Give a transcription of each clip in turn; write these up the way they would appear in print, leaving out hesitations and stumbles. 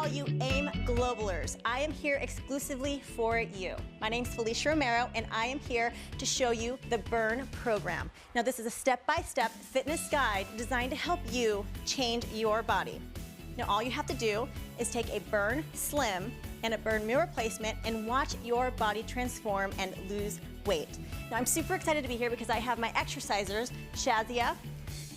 all you AIM Globalers. I am here exclusively for you. My name's Felicia Romero, and I am here to show you the Burn program. Now, this is a step-by-step fitness guide designed to help you change your body. Now, all you have to do is take a Burn Slim and a Burn Meal Replacement and watch your body transform and lose weight. Now, I'm super excited to be here because I have my exercisers, Shazia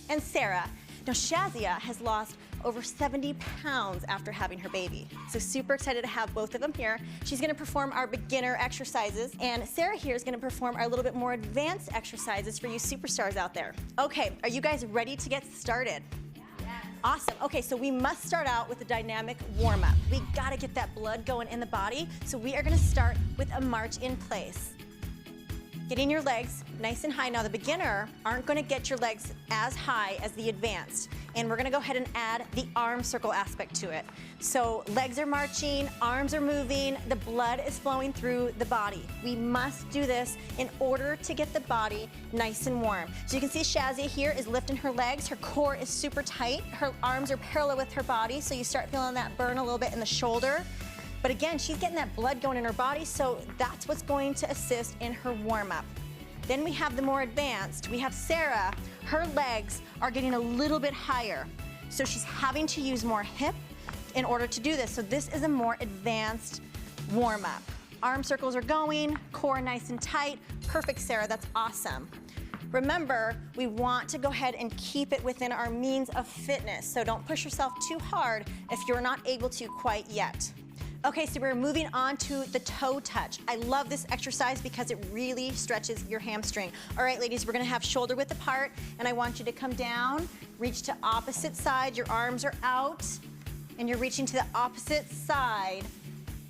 and Sarah. Now, Shazia has lost over 70 pounds after having her baby. So super excited to have both of them here. She's gonna perform our beginner exercises, and Sarah here is gonna perform our little bit more advanced exercises for you superstars out there. Okay, are you guys ready to get started? Yes. Awesome. Okay, so we must start out with a dynamic warm-up. We gotta get that blood going in the body, so we are gonna start with a march in place. Getting your legs nice and high. Now, the beginner aren't gonna get your legs as high as the advanced, and we're gonna go ahead and add the arm circle aspect to it. So legs are marching, arms are moving, the blood is flowing through the body. We must do this in order to get the body nice and warm. So you can see Shazia here is lifting her legs, her core is super tight, her arms are parallel with her body, so you start feeling that burn a little bit in the shoulder. But again, she's getting that blood going in her body, so that's what's going to assist in her warm-up. Then we have the more advanced. We have Sarah. Her legs are getting a little bit higher, so she's having to use more hip in order to do this. So this is a more advanced warm-up. Arm circles are going, core nice and tight. Perfect, Sarah, that's awesome. Remember, we want to go ahead and keep it within our means of fitness, so don't push yourself too hard if you're not able to quite yet. Okay, so we're moving on to the toe touch. I love this exercise because it really stretches your hamstring. All right, ladies, we're gonna have shoulder width apart, and I want you to come down, reach to opposite side, your arms are out, and you're reaching to the opposite side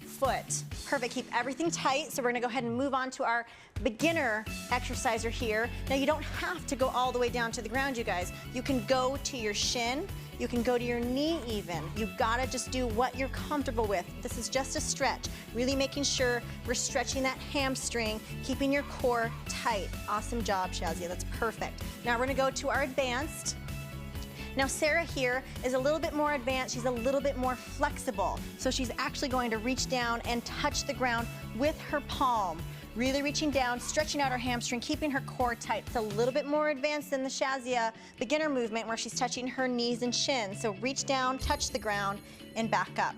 foot. Perfect, keep everything tight. So we're gonna go ahead and move on to our beginner exerciser here. Now, you don't have to go all the way down to the ground, you guys. You can go to your shin, you can go to your knee even. You gotta just do what you're comfortable with. This is just a stretch, really making sure we're stretching that hamstring, keeping your core tight. Awesome job, Shazia, that's perfect. Now we're gonna go to our advanced. Now, Sarah here is a little bit more advanced. She's a little bit more flexible. So she's actually going to reach down and touch the ground with her palm. Really reaching down, stretching out her hamstring, keeping her core tight. It's a little bit more advanced than the Shazia beginner movement where she's touching her knees and shins. So reach down, touch the ground, and back up.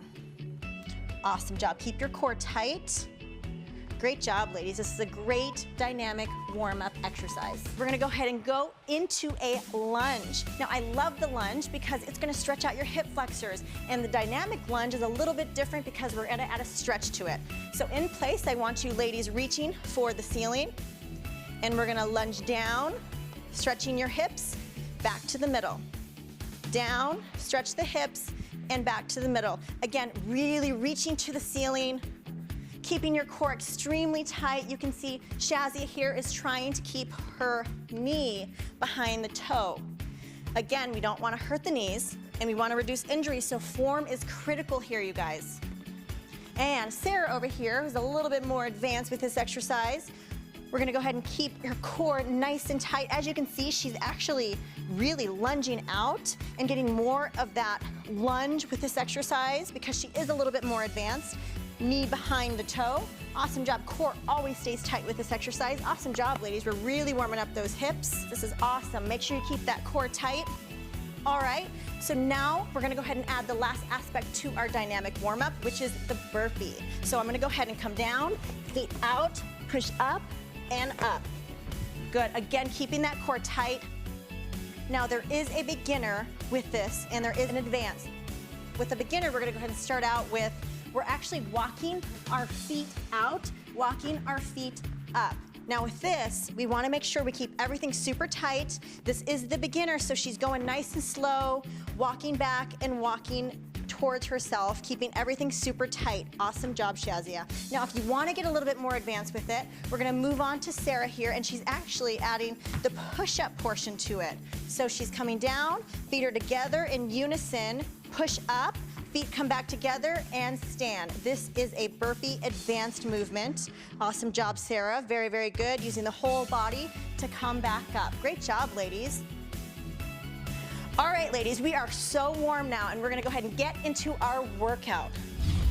Awesome job. Keep your core tight. Great job, ladies. This is a great dynamic warm-up exercise. We're gonna go ahead and go into a lunge. Now, I love the lunge because it's gonna stretch out your hip flexors, and the dynamic lunge is a little bit different because we're gonna add a stretch to it. So in place, I want you ladies reaching for the ceiling, and we're gonna lunge down, stretching your hips, back to the middle. Down, stretch the hips, and back to the middle. Again, really reaching to the ceiling, keeping your core extremely tight. You can see Shazia here is trying to keep her knee behind the toe. Again, we don't want to hurt the knees, and we want to reduce injuries, so form is critical here, you guys. And Sarah over here is a little bit more advanced with this exercise. We're gonna go ahead and keep your core nice and tight. As you can see, she's actually really lunging out and getting more of that lunge with this exercise because she is a little bit more advanced. Knee behind the toe. Awesome job. Core always stays tight with this exercise. Awesome job, ladies. We're really warming up those hips. This is awesome. Make sure you keep that core tight. All right, so now we're gonna go ahead and add the last aspect to our dynamic warm-up, which is the burpee. So I'm gonna go ahead and come down, feet out, push up and up. Good, again, keeping that core tight. Now, there is a beginner with this, and there is an advanced. With the beginner, we're gonna go ahead and start out with, we're actually walking our feet out, walking our feet up. Now with this, we wanna make sure we keep everything super tight. This is the beginner, so she's going nice and slow, walking back and walking towards herself, keeping everything super tight. Awesome job, Shazia. Now, if you wanna get a little bit more advanced with it, we're gonna move on to Sarah here, and she's actually adding the push-up portion to it. So she's coming down, feet are together in unison, push up, feet come back together and stand. This is a burpee advanced movement. Awesome job, Sarah. Very, very good. Using the whole body to come back up. Great job, ladies. All right. right, ladies, we are so warm now, and we're gonna go ahead and get into our workout.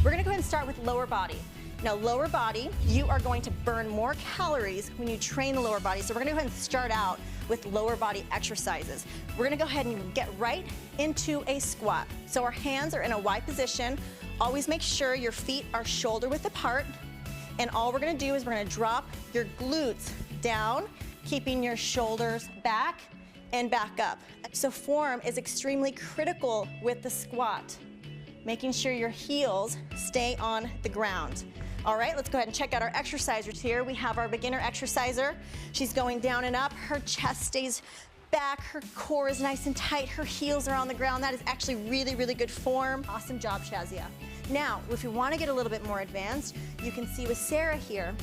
We're gonna go ahead and start with lower body. Now, lower body, you are going to burn more calories when you train the lower body, so we're gonna go ahead and start out with lower body exercises. We're gonna go ahead and get right into a squat. So our hands are in a Y position. Always make sure your feet are shoulder width apart, and all we're gonna do is we're gonna drop your glutes down, keeping your shoulders back and back up. So form is extremely critical with the squat, making sure your heels stay on the ground. All right, let's go ahead and check out our exercisers here. We have our beginner exerciser. She's going down and up. Her chest stays back, her core is nice and tight, her heels are on the ground. That is actually really, really good form. Awesome job, Shazia. Now, if you want to get a little bit more advanced, you can see with Sarah here,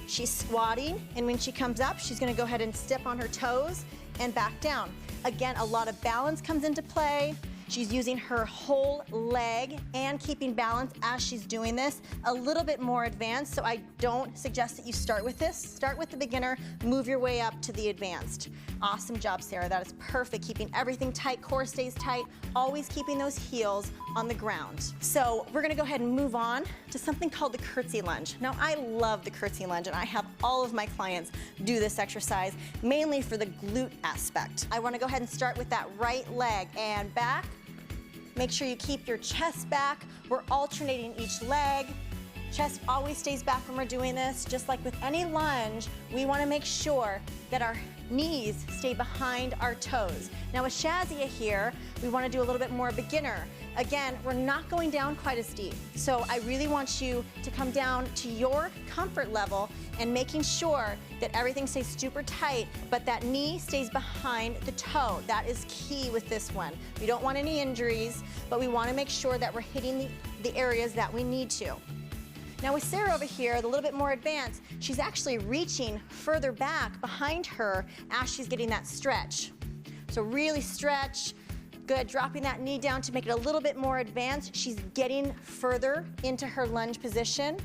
she's squatting, and when she comes up, she's going to go ahead and step on her toes and back down. Again, a lot of balance comes into play. She's using her whole leg and keeping balance as she's doing this. A little bit more advanced, so I don't suggest that you start with this. Start with the beginner, move your way up to the advanced. Awesome job, Sarah. That is perfect. Keeping everything tight, core stays tight, always keeping those heels on the ground. So we're gonna go ahead and move on to something called the curtsy lunge. Now, I love the curtsy lunge, and I have all of my clients do this exercise, mainly for the glute aspect. I wanna go ahead and start with that right leg and back. Make sure you keep your chest back. We're alternating each leg. Chest always stays back when we're doing this. Just like with any lunge, we wanna make sure that our knees stay behind our toes. Now with Shazia here, we wanna do a little bit more beginner. Again, we're not going down quite as deep. So I really want you to come down to your comfort level and making sure that everything stays super tight, but that knee stays behind the toe. That is key with this one. We don't want any injuries, but we wanna make sure that we're hitting the areas that we need to. Now with Sarah over here, a little bit more advanced, she's actually reaching further back behind her as she's getting that stretch. So really stretch, good, dropping that knee down to make it a little bit more advanced. She's getting further into her lunge position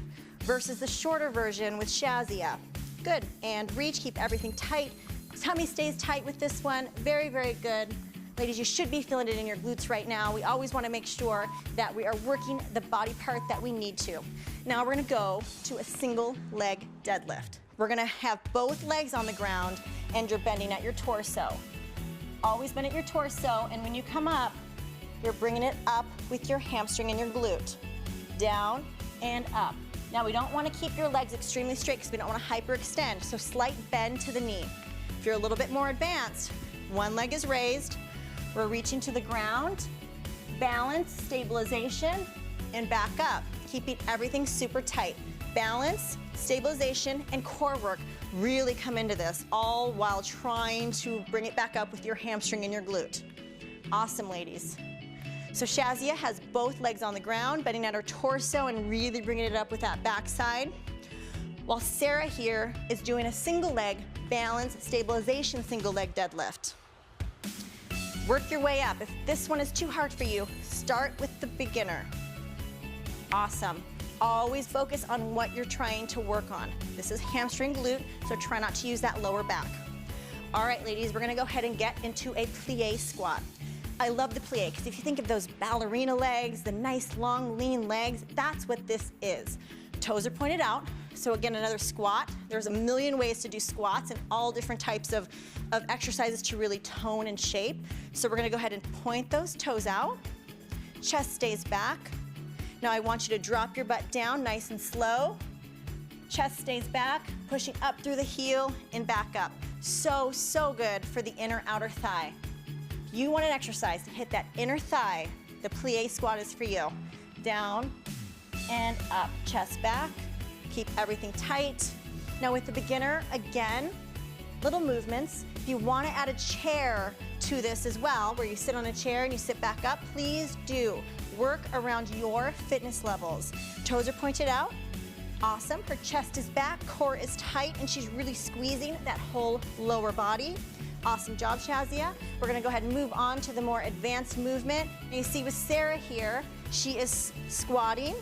versus the shorter version with Shazia. Good, and reach, keep everything tight. Tummy stays tight with this one, very, very good. Ladies, you should be feeling it in your glutes right now. We always want to make sure that we are working the body part that we need to. Now we're going to go to a single leg deadlift. We're going to have both legs on the ground and you're bending at your torso. Always bend at your torso, and when you come up, you're bringing it up with your hamstring and your glute. Down and up. Now we don't want to keep your legs extremely straight because we don't want to hyperextend, so slight bend to the knee. If you're a little bit more advanced, one leg is raised, we're reaching to the ground, balance, stabilization, and back up, keeping everything super tight. Balance, stabilization, and core work really come into this, all while trying to bring it back up with your hamstring and your glute. Awesome, ladies. So Shazia has both legs on the ground, bending at her torso and really bringing it up with that backside. While Sarah here is doing a single leg balance, stabilization, single leg deadlift. Work your way up. If this one is too hard for you, start with the beginner. Awesome. Always focus on what you're trying to work on. This is hamstring glute, so try not to use that lower back. All right, ladies, we're gonna go ahead and get into a plie squat. I love the plie because if you think of those ballerina legs, the nice long lean legs, that's what this is. Toes are pointed out. So again, another squat. There's a million ways to do squats and all different types of exercises to really tone and shape. So we're gonna go ahead and point those toes out. Chest stays back. Now I want you to drop your butt down nice and slow. Chest stays back, pushing up through the heel and back up. So, so good for the inner outer thigh. If you want an exercise to hit that inner thigh, the plie squat is for you. Down and up, chest back. Keep everything tight. Now with the beginner, again, little movements. If you want to add a chair to this as well, where you sit on a chair and you sit back up, please do. Work around your fitness levels. Toes are pointed out. Awesome. Her chest is back, core is tight, and she's really squeezing that whole lower body. Awesome job, Shazia. We're gonna go ahead and move on to the more advanced movement. And you see with Sarah here, she is squatting.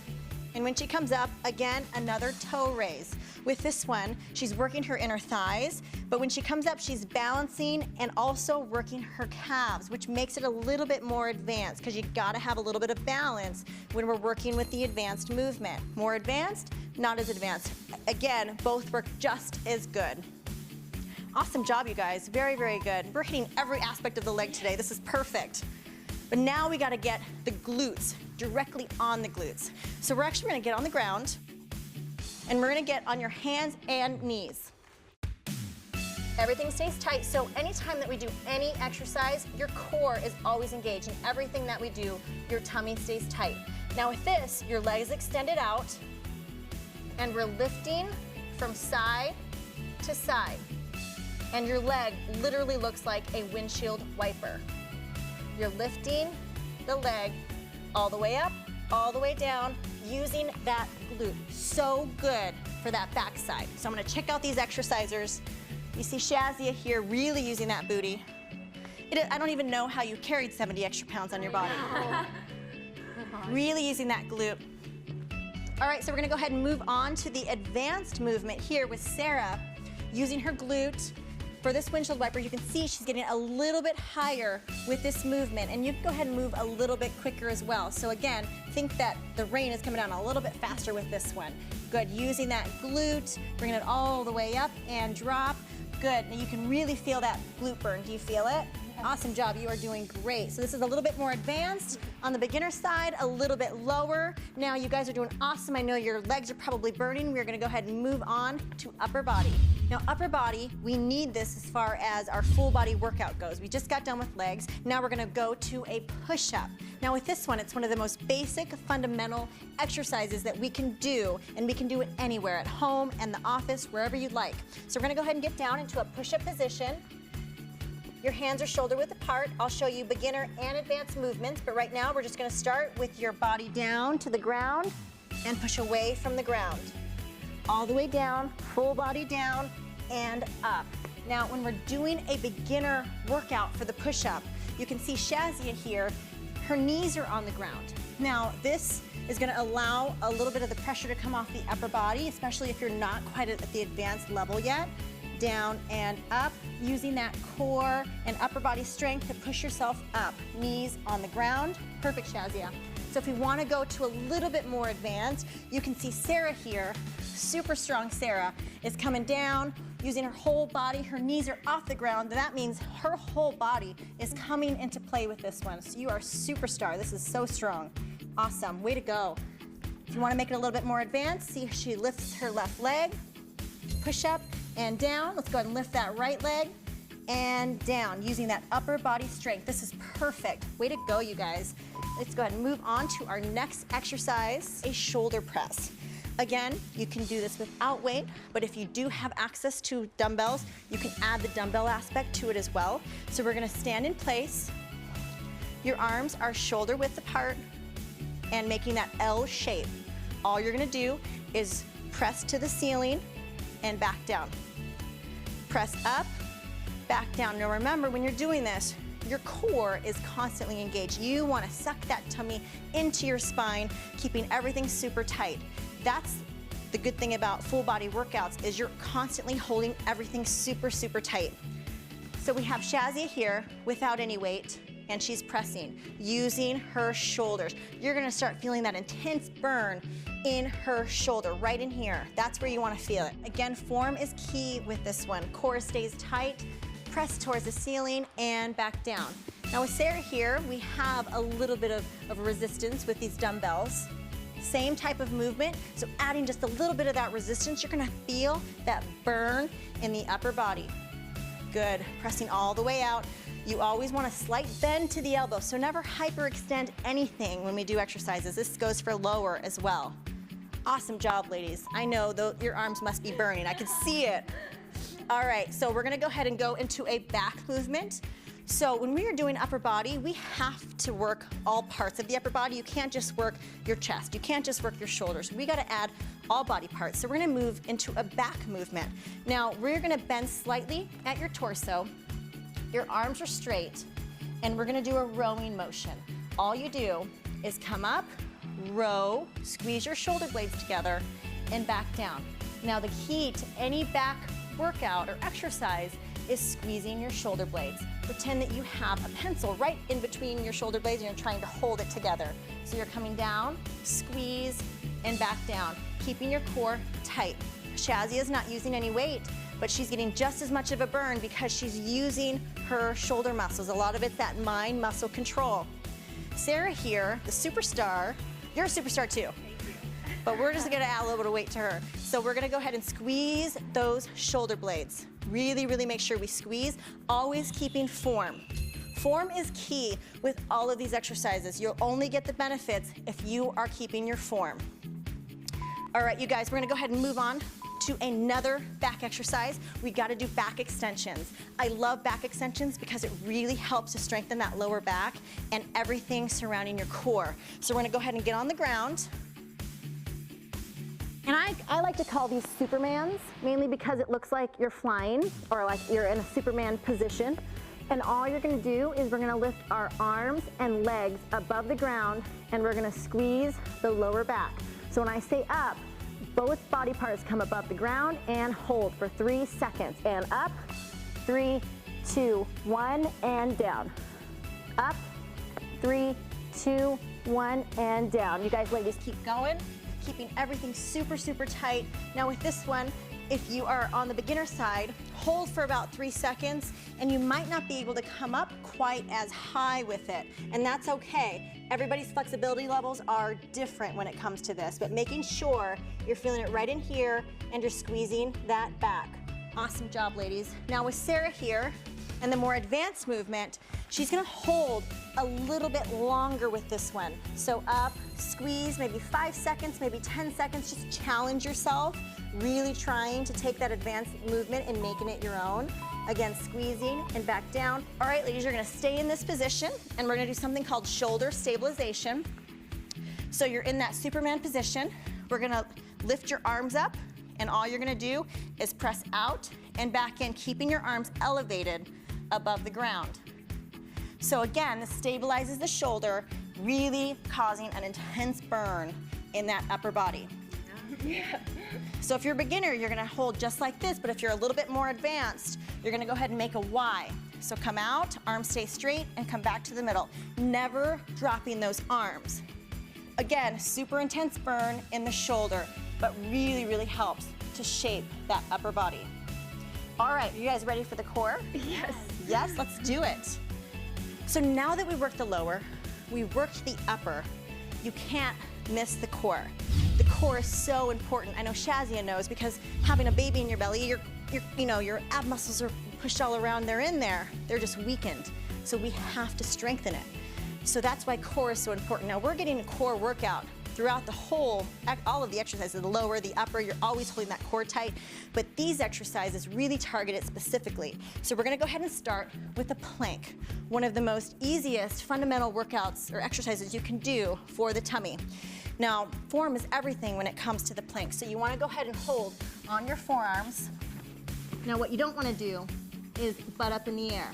And when she comes up, again, another toe raise. With this one, she's working her inner thighs, but when she comes up, she's balancing and also working her calves, which makes it a little bit more advanced because you gotta have a little bit of balance when we're working with the advanced movement. More advanced, not as advanced. Again, both work just as good. Awesome job, you guys. Very, very good. We're hitting every aspect of the leg today. This is perfect. But now we gotta get the glutes directly on the glutes. So we're actually gonna get on the ground and we're gonna get on your hands and knees. Everything stays tight, so anytime that we do any exercise, your core is always engaged. In everything that we do, your tummy stays tight. Now with this, your legs extended out, and we're lifting from side to side. And your leg literally looks like a windshield wiper. You're lifting the leg all the way up, all the way down, using that glute. So good for that backside. So I'm gonna check out these exercisers. You see Shazia here really using that booty. I don't even know how you carried 70 extra pounds on your body. Really using that glute. All right, so we're gonna go ahead and move on to the advanced movement here with Sarah using her glute. For this windshield wiper, you can see she's getting a little bit higher with this movement, and you can go ahead and move a little bit quicker as well. So again, think that the rain is coming down a little bit faster with this one. Good, using that glute, bringing it all the way up and drop. Good, now you can really feel that glute burn. Do you feel it? Awesome job, you are doing great. So this is a little bit more advanced. On the beginner side, a little bit lower. Now you guys are doing awesome. I know your legs are probably burning. We're gonna go ahead and move on to upper body. Now upper body, we need this as far as our full body workout goes. We just got done with legs. Now we're gonna go to a push-up. Now with this one, it's one of the most basic, fundamental exercises that we can do, and we can do it anywhere, at home, in the office, wherever you'd like. So we're gonna go ahead and get down into a push-up position. Your hands are shoulder width apart. I'll show you beginner and advanced movements, but right now we're just gonna start with your body down to the ground and push away from the ground. All the way down, full body down and up. Now, when we're doing a beginner workout for the push-up, you can see Shazia here, her knees are on the ground. Now, this is gonna allow a little bit of the pressure to come off the upper body, especially if you're not quite at the advanced level yet. Down and up, using that core and upper body strength to push yourself up. Knees on the ground. Perfect, Shazia. So if we want to go to a little bit more advanced, you can see Sarah here, super strong Sarah, is coming down, using her whole body. Her knees are off the ground. That means her whole body is coming into play with this one. So you are a superstar. This is so strong. Awesome, way to go. If you want to make it a little bit more advanced, see she lifts her left leg, push up, and down. Let's go ahead and lift that right leg and down using that upper body strength. This is perfect. Way to go, you guys. Let's go ahead and move on to our next exercise, a shoulder press. Again, you can do this without weight, but if you do have access to dumbbells, you can add the dumbbell aspect to it as well. So we're gonna stand in place. Your arms are shoulder width apart and making that L shape. All you're gonna do is press to the ceiling and back down. Press up, back down. Now remember, when you're doing this, your core is constantly engaged. You want to suck that tummy into your spine, keeping everything super tight. That's the good thing about full body workouts, is you're constantly holding everything super, super tight. So we have Shazia here without any weight, and she's pressing, using her shoulders. You're gonna start feeling that intense burn in her shoulder, right in here. That's where you wanna feel it. Again, form is key with this one. Core stays tight, press towards the ceiling and back down. Now with Sarah here, we have a little bit of resistance with these dumbbells. Same type of movement, so adding just a little bit of that resistance, you're gonna feel that burn in the upper body. Good, pressing all the way out. You always want a slight bend to the elbow, so never hyperextend anything when we do exercises. This goes for lower as well. Awesome job, ladies. I know your arms must be burning. I can see it. All right, so we're gonna go ahead and go into a back movement. So when we are doing upper body, we have to work all parts of the upper body. You can't just work your chest. You can't just work your shoulders. We gotta add all body parts. So we're gonna move into a back movement. Now, we're gonna bend slightly at your torso. Your arms are straight, and we're gonna do a rowing motion. All you do is come up, row, squeeze your shoulder blades together, and back down. Now the key to any back workout or exercise is squeezing your shoulder blades. Pretend that you have a pencil right in between your shoulder blades and you're trying to hold it together. So you're coming down, squeeze, and back down, keeping your core tight. Shazia is not using any weight, but she's getting just as much of a burn because she's using her shoulder muscles. A lot of it's that mind muscle control. Sarah here, the superstar, you're a superstar too. But we're just gonna add a little bit of weight to her. So we're gonna go ahead and squeeze those shoulder blades. Really, really make sure we squeeze, always keeping form. Form is key with all of these exercises. You'll only get the benefits if you are keeping your form. All right, you guys, we're gonna go ahead and move on to another back exercise. We gotta do back extensions. I love back extensions because it really helps to strengthen that lower back and everything surrounding your core. So we're gonna go ahead and get on the ground. And I like to call these Supermans, mainly because it looks like you're flying or like you're in a Superman position. And all you're gonna do is we're gonna lift our arms and legs above the ground and we're gonna squeeze the lower back. So when I say up, both body parts come above the ground and hold for 3 seconds. And up, 3, 2, 1, and down. Up, 3, 2, 1, and down. You guys ladies keep going, keeping everything super, super tight. Now with this one, if you are on the beginner side, hold for about 3 seconds and you might not be able to come up quite as high with it. And that's okay. Everybody's flexibility levels are different when it comes to this, but making sure you're feeling it right in here and you're squeezing that back. Awesome job, ladies. Now with Sarah here, and the more advanced movement, she's gonna hold a little bit longer with this one. So up, squeeze, maybe 5 seconds, maybe 10 seconds, just challenge yourself, really trying to take that advanced movement and making it your own. Again, squeezing and back down. All right, ladies, you're gonna stay in this position and we're gonna do something called shoulder stabilization. So you're in that Superman position. We're gonna lift your arms up and all you're gonna do is press out and back in, keeping your arms elevated above the ground. So again, this stabilizes the shoulder, really causing an intense burn in that upper body. Yeah. So if you're a beginner, you're gonna hold just like this, but if you're a little bit more advanced, you're gonna go ahead and make a Y. So come out, arms stay straight, and come back to the middle. Never dropping those arms. Again, super intense burn in the shoulder, but really, really helps to shape that upper body. All right, you guys ready for the core? Yes. Yes, let's do it. So now that we worked the lower, we worked the upper, you can't miss the core. The core is so important. I know Shazia knows because having a baby in your belly, your ab muscles are pushed all around, they're in there, they're just weakened. So we have to strengthen it. So that's why core is so important. Now we're getting a core workout throughout all of the exercises, the lower, the upper, you're always holding that core tight, but these exercises really target it specifically. So we're gonna go ahead and start with a plank, one of the most easiest fundamental workouts or exercises you can do for the tummy. Now, form is everything when it comes to the plank, so you wanna go ahead and hold on your forearms. Now what you don't wanna do is butt up in the air.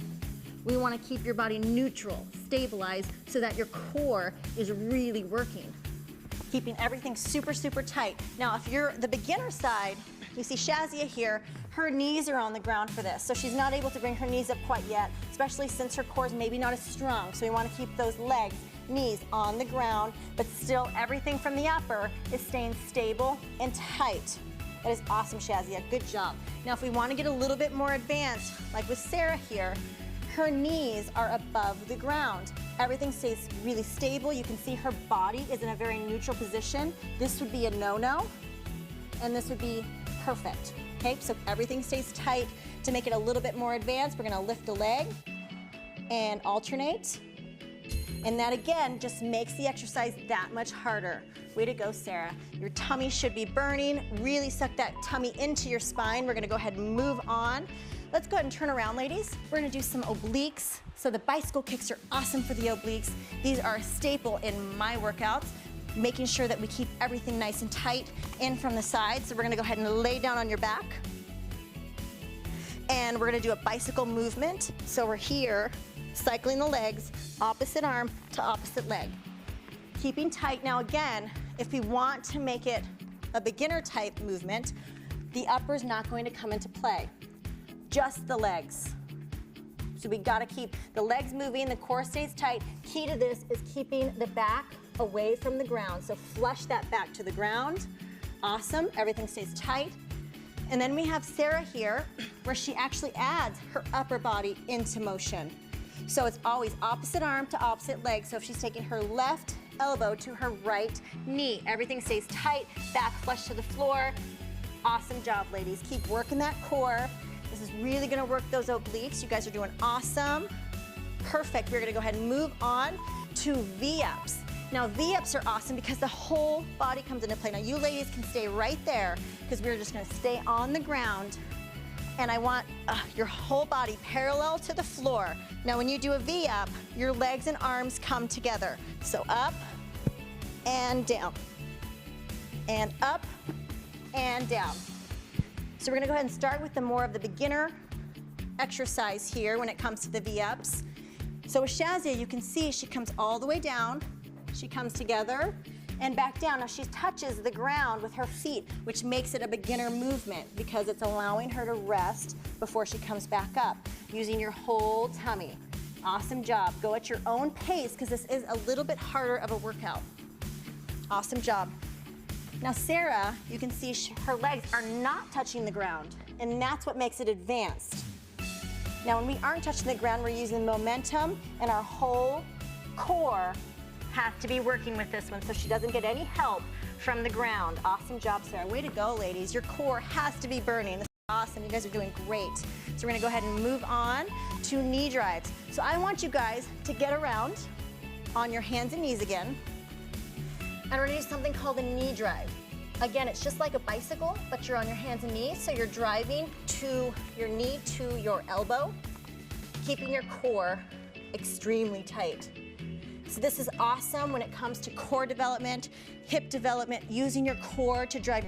We wanna keep your body neutral, stabilized, so that your core is really working. Keeping everything super, super tight. Now, if you're the beginner side, you see Shazia here, her knees are on the ground for this, so she's not able to bring her knees up quite yet, especially since her core is maybe not as strong. So we want to keep those legs, knees on the ground, but still everything from the upper is staying stable and tight. That is awesome, Shazia, good job. Now, if we want to get a little bit more advanced, like with Sarah here, her knees are above the ground. Everything stays really stable. You can see her body is in a very neutral position. This would be a no-no, and this would be perfect. Okay, so everything stays tight. To make it a little bit more advanced, we're gonna lift a leg and alternate. And that again just makes the exercise that much harder. Way to go, Sarah. Your tummy should be burning. Really suck that tummy into your spine. We're gonna go ahead and move on. Let's go ahead and turn around, ladies. We're gonna do some obliques. So the bicycle kicks are awesome for the obliques. These are a staple in my workouts, making sure that we keep everything nice and tight in from the side. So we're gonna go ahead and lay down on your back. And we're gonna do a bicycle movement. So we're here, cycling the legs, opposite arm to opposite leg. Keeping tight. Now again, if we want to make it a beginner type movement, The upper's not going to come into play, just the legs. So we gotta keep the legs moving, the core stays tight. Key to this is keeping the back away from the ground. So flush that back to the ground. Awesome, everything stays tight. And then we have Sarah here, where she actually adds her upper body into motion. So it's always opposite arm to opposite leg. So if she's taking her left elbow to her right knee, everything stays tight, back flush to the floor. Awesome job, ladies. Keep working that core. This is really gonna work those obliques. You guys are doing awesome. Perfect. We're gonna go ahead and move on to V-ups. Now, V-ups are awesome because the whole body comes into play. Now, you ladies can stay right there because we're just gonna stay on the ground. And I want your whole body parallel to the floor. Now, when you do a V-up, your legs and arms come together. So up and down, and up and down. So we're gonna go ahead and start with the more of the beginner exercise here when it comes to the V-ups. So with Shazia, you can see she comes all the way down, she comes together and back down. Now she touches the ground with her feet, which makes it a beginner movement because it's allowing her to rest before she comes back up, using your whole tummy. Awesome job. Go at your own pace because this is a little bit harder of a workout. Awesome job. Now Sarah, you can see her legs are not touching the ground, and that's what makes it advanced. Now when we aren't touching the ground, we're using momentum, and our whole core has to be working with this one so she doesn't get any help from the ground. Awesome job, Sarah. Way to go, ladies. Your core has to be burning. This is awesome. You guys are doing great. So we're gonna go ahead and move on to knee drives. So I want you guys to get around on your hands and knees again. And we're gonna do something called a knee drive. Again, it's just like a bicycle, but you're on your hands and knees, so you're driving to your knee to your elbow, keeping your core extremely tight. So this is awesome when it comes to core development, hip development, using your core to drive